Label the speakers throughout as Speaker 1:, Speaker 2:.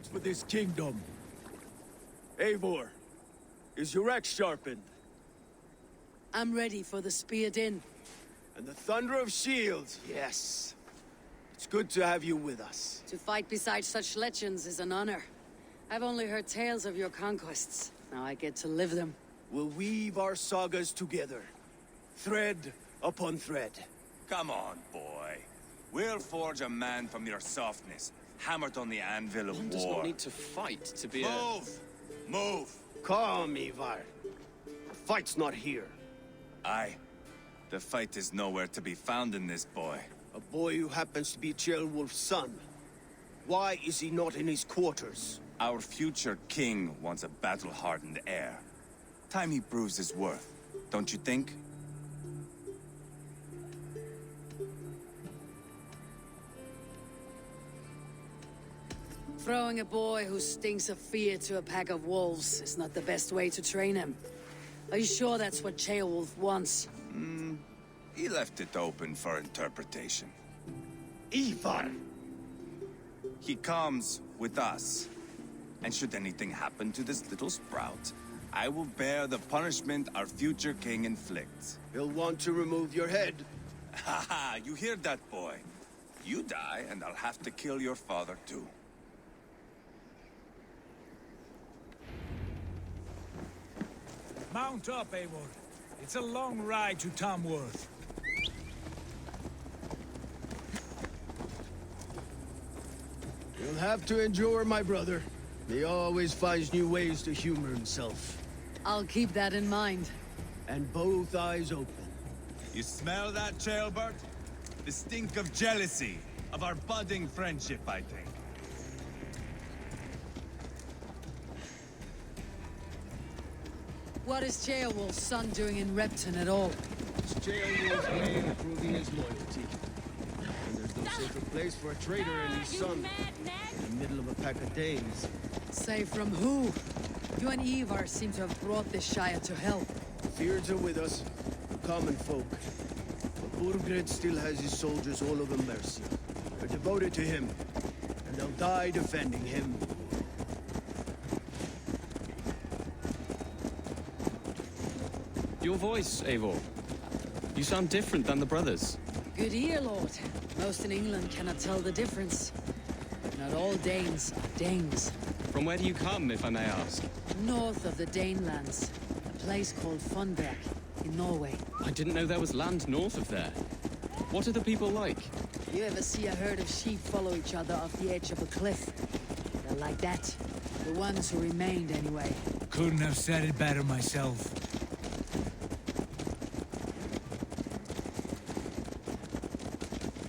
Speaker 1: fight for this kingdom. Eivor, is your axe sharpened?
Speaker 2: I'm ready for the spear din.
Speaker 1: And the thunder of shields, yes. It's good to have you with us.
Speaker 2: To fight beside such legends is an honor. I've only heard tales of your conquests. Now I get to live them.
Speaker 1: We'll weave our sagas together, thread upon thread.
Speaker 3: Come on, boy. We'll forge a man from your softness, hammered on the anvil of
Speaker 4: One
Speaker 3: war.
Speaker 4: does not need to fight to be
Speaker 3: Move! Move!
Speaker 1: Calm, Ivar. The fight's not here.
Speaker 3: Aye. The fight is nowhere to be found in this boy.
Speaker 1: A boy who happens to be Ceolwulf's son. Why is he not in his quarters?
Speaker 3: Our future king wants a battle-hardened heir. Time he proves his worth, don't you think?
Speaker 2: Throwing a boy who stinks of fear to a pack of wolves is not the best way to train him. Are you sure that's what Ceolwulf wants?
Speaker 3: He left it open for interpretation.
Speaker 1: Ivar!
Speaker 3: He comes with us. And should anything happen to this little sprout, I will bear the punishment our future king inflicts.
Speaker 1: He'll want to remove your head.
Speaker 3: Haha, you hear that, boy? You die, and I'll have to kill your father, too.
Speaker 5: Mount up, Eivor. It's a long ride to Tamworth.
Speaker 1: You'll have to endure, my brother. He always finds new ways to humor himself.
Speaker 2: I'll keep that in mind.
Speaker 1: And both eyes open.
Speaker 3: You smell that, Ceolbert? The stink of jealousy, of our budding friendship, I think.
Speaker 2: What is Ceolwulf's son doing in Repton at all?
Speaker 1: It's Ceolwulf's way of proving his loyalty. And there's no safer place for a traitor and his son. In the middle of a pack of Danes.
Speaker 2: Say from who? You and Ivar seem to have brought this Shire to hell.
Speaker 1: Fears are with us, the common folk. But Burgred still has his soldiers all over Mercia. They're devoted to him, and they'll die defending him.
Speaker 4: Your voice, Eivor. You sound different than the brothers.
Speaker 2: Good ear, Lord. Most in England cannot tell the difference. But not all Danes are Danes.
Speaker 4: From where do you come, if I may ask?
Speaker 2: North of the Danelands, a place called Funberg, in Norway.
Speaker 4: I didn't know there was land north of there. What are the people like?
Speaker 2: You ever see a herd of sheep follow each other off the edge of a cliff? They're like that. The ones who remained, anyway.
Speaker 5: Couldn't have said it better myself.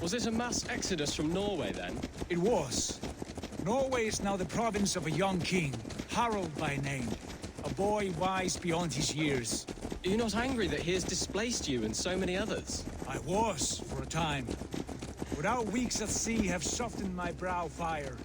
Speaker 4: Was it a mass exodus from Norway, then?
Speaker 5: It was. Norway is now the province of a young king, Harald by name. A boy wise beyond his years.
Speaker 4: Are you not angry that he has displaced you and so many others?
Speaker 5: I was, for a time. But our weeks at sea have softened my brow fire.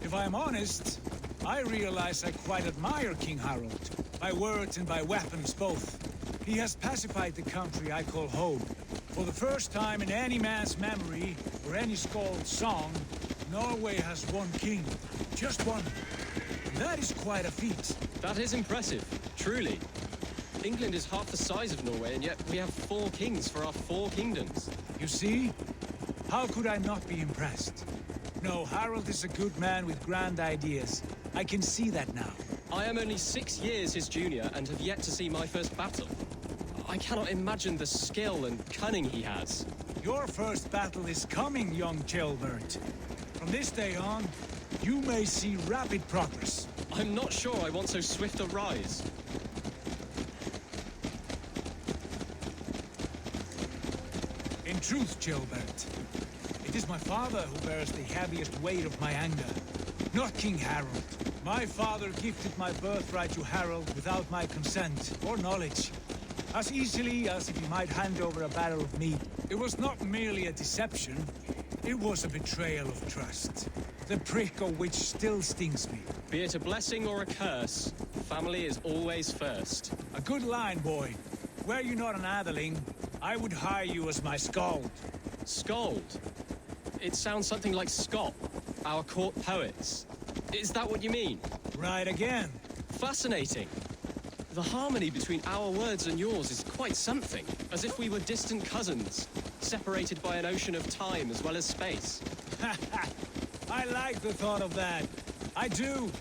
Speaker 5: If I am honest, I realize I quite admire King Harald. By words and by weapons both. He has pacified the country I call home. For the first time in any man's memory, or any skald's song, Norway has one king. Just one. That is quite a feat.
Speaker 4: That is impressive, truly. England is half the size of Norway, and yet we have 4 kings for our 4 kingdoms.
Speaker 5: You see? How could I not be impressed? No, Harald is a good man with grand ideas. I can see that now.
Speaker 4: I am only 6 years his junior and have yet to see my first battle. I cannot imagine the skill and cunning he has.
Speaker 5: Your first battle is coming, young Ceolbert. From this day on, you may see rapid progress.
Speaker 4: I'm not sure I want so swift a rise.
Speaker 5: In truth, Ceolbert, it is my father who bears the heaviest weight of my anger, not King Harald. My father gifted my birthright to Harald without my consent or knowledge. As easily as if he might hand over a barrel of meat. It was not merely a deception, it was a betrayal of trust. The prick of which still stings me.
Speaker 4: Be it a blessing or a curse, family is always first.
Speaker 5: A good line, boy. Were you not an atheling, I would hire you as my skald.
Speaker 4: Skald? It sounds something like Scott, our court poets. Is that what you mean?
Speaker 5: Right again.
Speaker 4: Fascinating. The harmony between our words and yours is quite something. As if we were distant cousins, separated by an ocean of time as well as space.
Speaker 5: I like the thought of that. I do.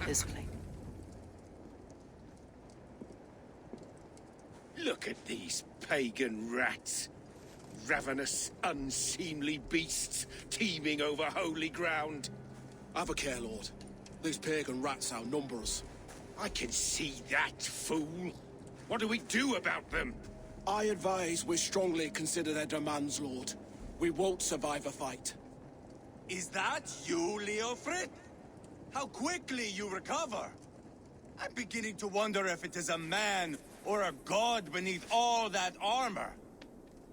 Speaker 2: This place.
Speaker 6: Look at these pagan rats. Ravenous, unseemly beasts teeming over holy ground.
Speaker 7: Have a care, Lord. These pagan rats outnumber us.
Speaker 6: I can see that, fool. What do we do about them?
Speaker 7: I advise we strongly consider their demands, Lord. We won't survive a fight.
Speaker 3: Is that you, Leofrid? How quickly you recover! I'm beginning to wonder if it is a man or a god beneath all that armor.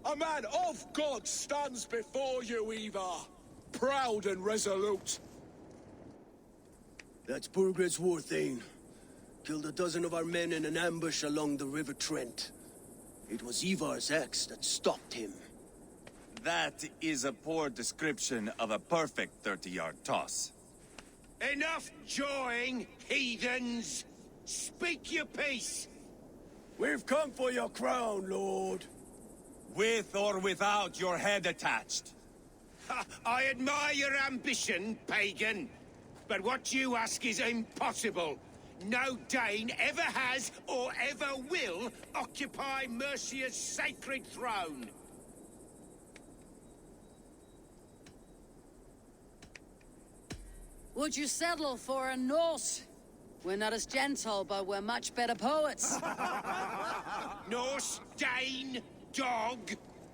Speaker 7: A man of God stands before you, Ivar. Proud and resolute.
Speaker 1: That's Burgred's war thane. Killed a dozen of our men in an ambush along the River Trent. It was Ivar's axe that stopped him.
Speaker 3: That is a poor description of a perfect 30-yard toss.
Speaker 6: Enough jawing, heathens! Speak your piece!
Speaker 1: We've come for your crown, Lord.
Speaker 3: With or without your head attached.
Speaker 6: Ha, I admire your ambition, pagan. But what you ask is impossible. No Dane ever has or ever will occupy Mercia's sacred throne.
Speaker 2: Would you settle for a Norse? We're not as gentle, but we're much better poets.
Speaker 6: Norse, Dane, dog.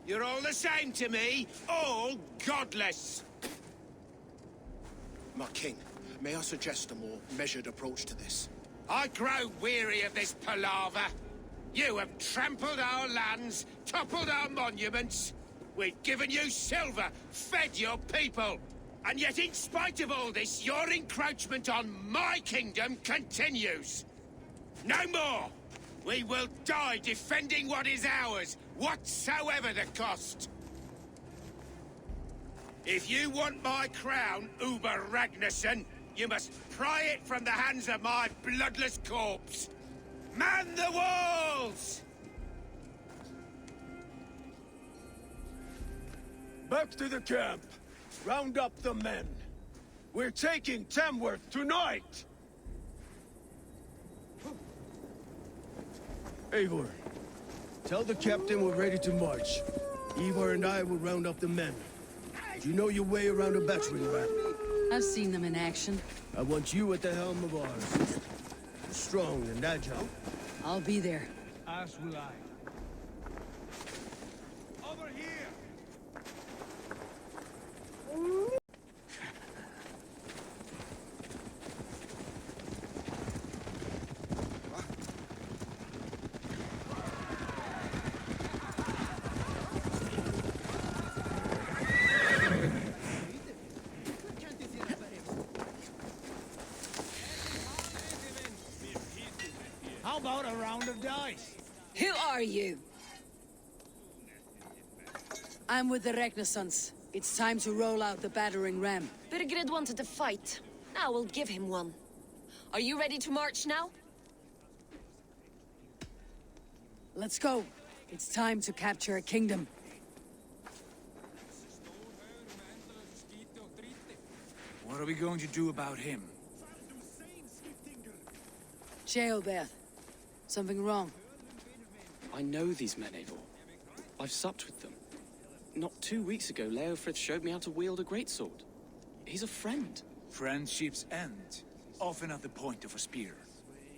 Speaker 6: You're all the same to me. All godless.
Speaker 7: My king, may I suggest a more measured approach to this?
Speaker 6: I grow weary of this palaver. You have trampled our lands, toppled our monuments. We've given you silver, fed your people. And yet, in spite of all this, your encroachment on my kingdom continues. No more! We will die defending what is ours, whatsoever the cost. If you want my crown, Uber Ragnarsson, you must pry it from the hands of my bloodless corpse. Man the walls!
Speaker 1: Back to the camp. Round up the men. We're taking Tamworth tonight! Eivor, tell the captain we're ready to march. Eivor and I will round up the men. Do you know your way around a battering ram?
Speaker 2: I've seen them in action.
Speaker 1: I want you at the helm of ours. Strong and agile.
Speaker 2: I'll be there.
Speaker 5: As will I.
Speaker 6: Over here!
Speaker 5: How about a round of dice?
Speaker 2: Who are you? I'm with the Renaissance. It's time to roll out the battering ram.
Speaker 8: Birgrid wanted to fight. Now we'll give him one. Are you ready to march now?
Speaker 2: Let's go. It's time to capture a kingdom.
Speaker 5: What are we going to do about him?
Speaker 2: Ceolbert. Something wrong.
Speaker 4: I know these men, Eivor. I've supped with them. Not 2 weeks ago, Leofrith showed me how to wield a greatsword. He's a friend.
Speaker 5: Friendships end, often at the point of a spear.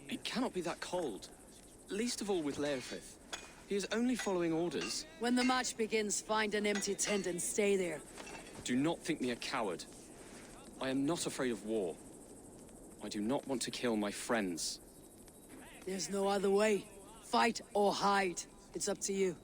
Speaker 4: It cannot be that cold. Least of all with Leofrith. He is only following orders.
Speaker 2: When the march begins, find an empty tent and stay there.
Speaker 4: Do not think me a coward. I am not afraid of war. I do not want to kill my friends.
Speaker 2: There's no other way. Fight or hide. It's up to you.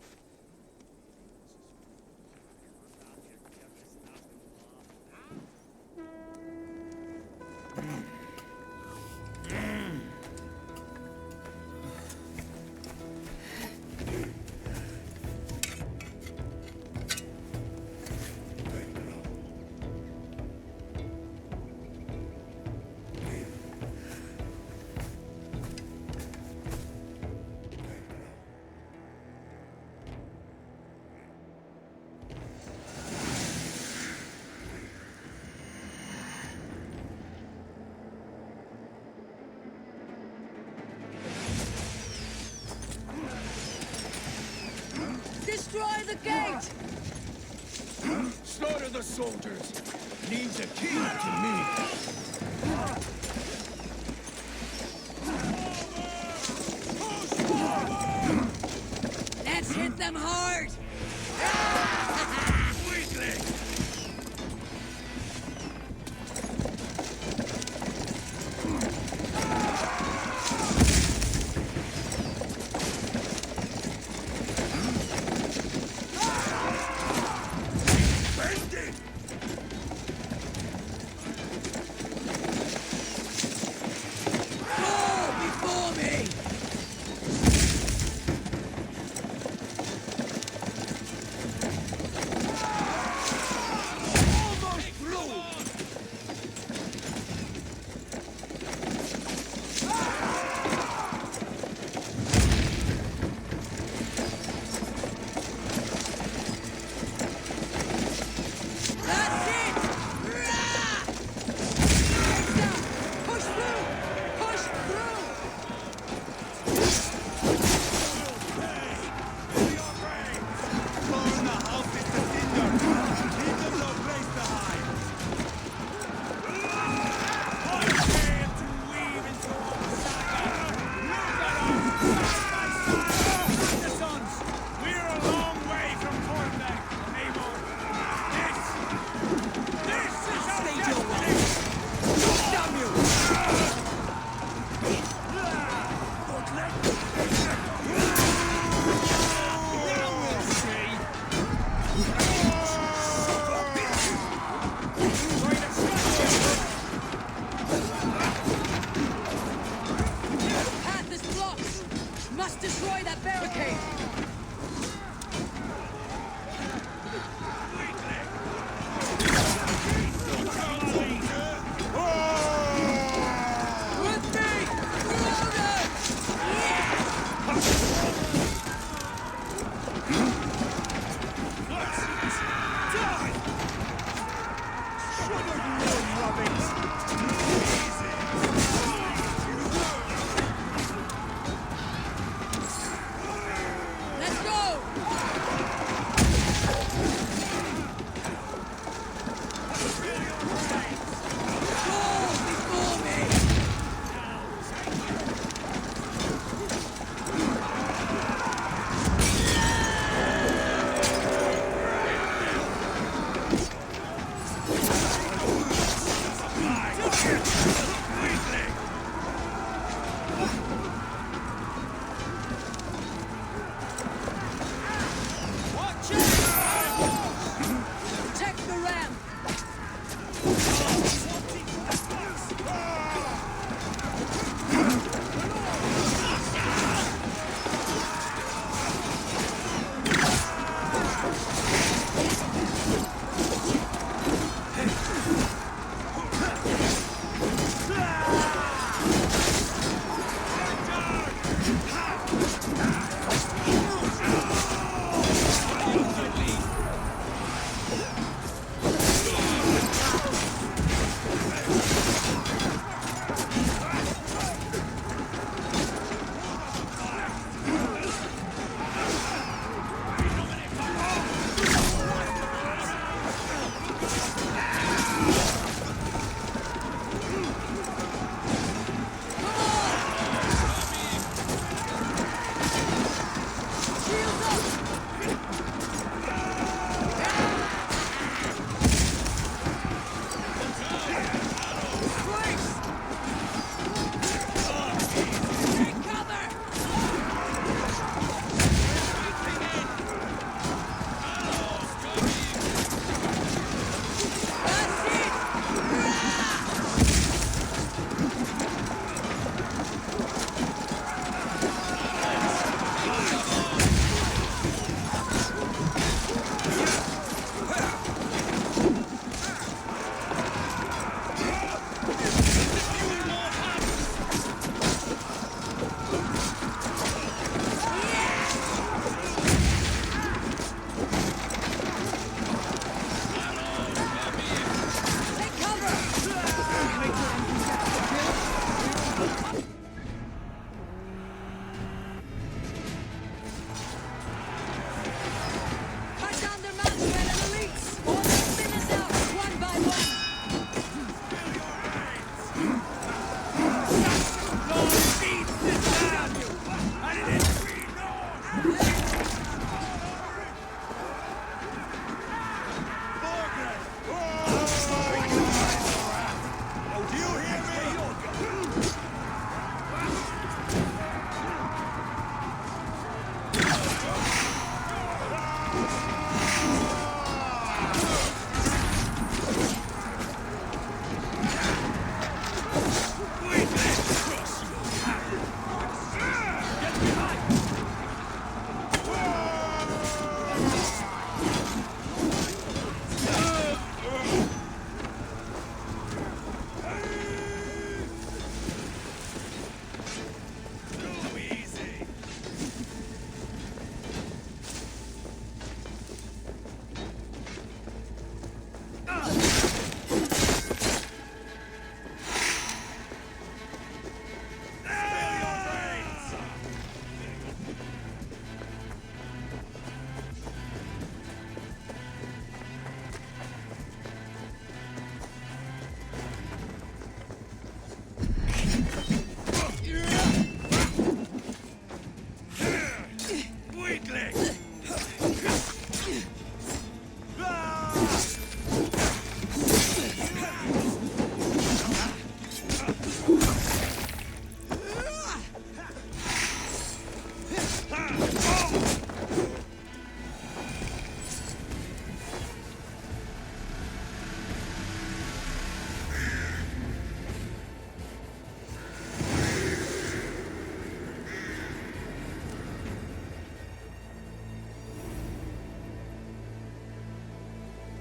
Speaker 2: Destroy the gate!
Speaker 1: Slaughter the soldiers! Leave the king to me!
Speaker 2: Let's hit them hard!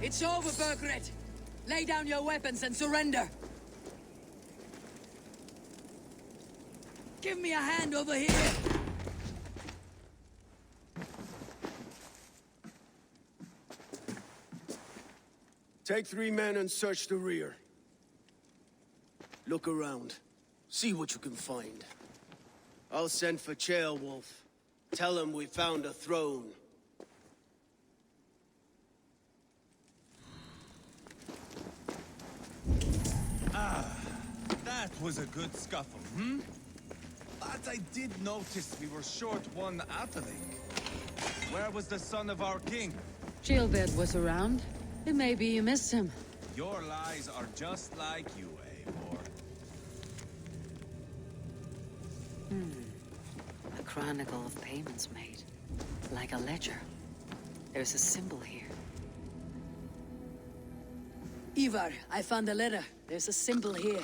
Speaker 2: It's over, Burgred. Lay down your weapons and surrender. Give me a hand over here.
Speaker 1: Take 3 men and search the rear. Look around. See what you can find. I'll send for Ceolwulf. Tell him we found a throne.
Speaker 3: That was a good scuffle, But I did notice we were short one atheling. Where was the son of our king?
Speaker 2: Gilbert was around. It may be you missed him.
Speaker 3: Your lies are just like you, Eivor.
Speaker 2: A chronicle of payments made. Like a ledger. There's a symbol here. Ivar, I found a letter. There's a symbol here.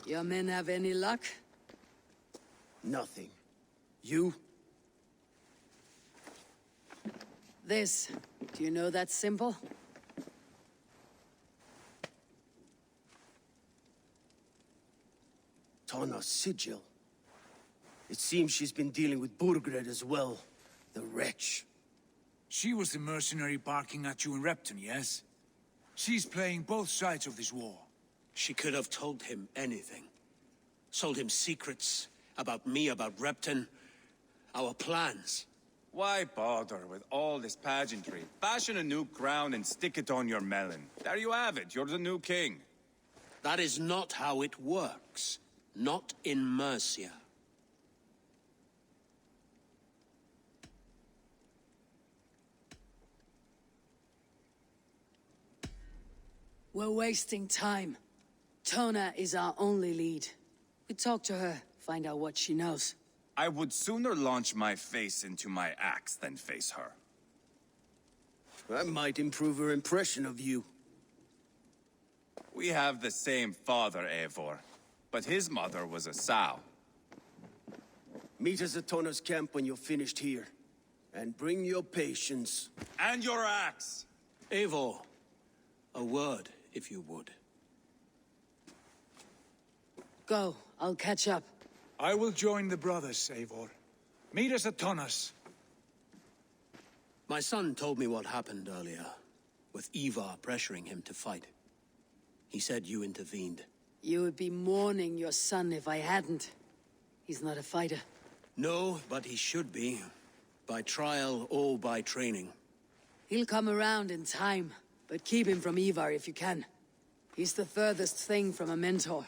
Speaker 2: Your men have any luck?
Speaker 1: Nothing. You?
Speaker 2: This. Do you know that symbol?
Speaker 1: Tana's sigil. It seems she's been dealing with Burgred as well. The wretch.
Speaker 5: She was the mercenary barking at you in Repton, yes? She's playing both sides of this war.
Speaker 9: She could have told him anything. Sold him secrets about me, about Repton, our plans.
Speaker 3: Why bother with all this pageantry? Fashion a new crown and stick it on your melon. There you have it, you're the new king.
Speaker 9: That is not how it works. Not in Mercia.
Speaker 2: We're wasting time. Tona is our only lead. We talk to her, find out what she knows.
Speaker 3: I would sooner launch my face into my axe than face her.
Speaker 1: That might improve her impression of you.
Speaker 3: We have the same father, Eivor, but his mother was a sow.
Speaker 1: Meet us at Tona's camp when you're finished here. And bring your patience.
Speaker 3: And your axe!
Speaker 9: Eivor, a word, if you would.
Speaker 2: Go, I'll catch up.
Speaker 5: I will join the brothers, Eivor. Meet us at Tonas.
Speaker 9: My son told me what happened earlier, with Ivar pressuring him to fight. He said you intervened.
Speaker 2: You would be mourning your son if I hadn't. He's not a fighter.
Speaker 9: No, but he should be. By trial or by training.
Speaker 2: He'll come around in time, but keep him from Ivar if you can. He's the furthest thing from a mentor.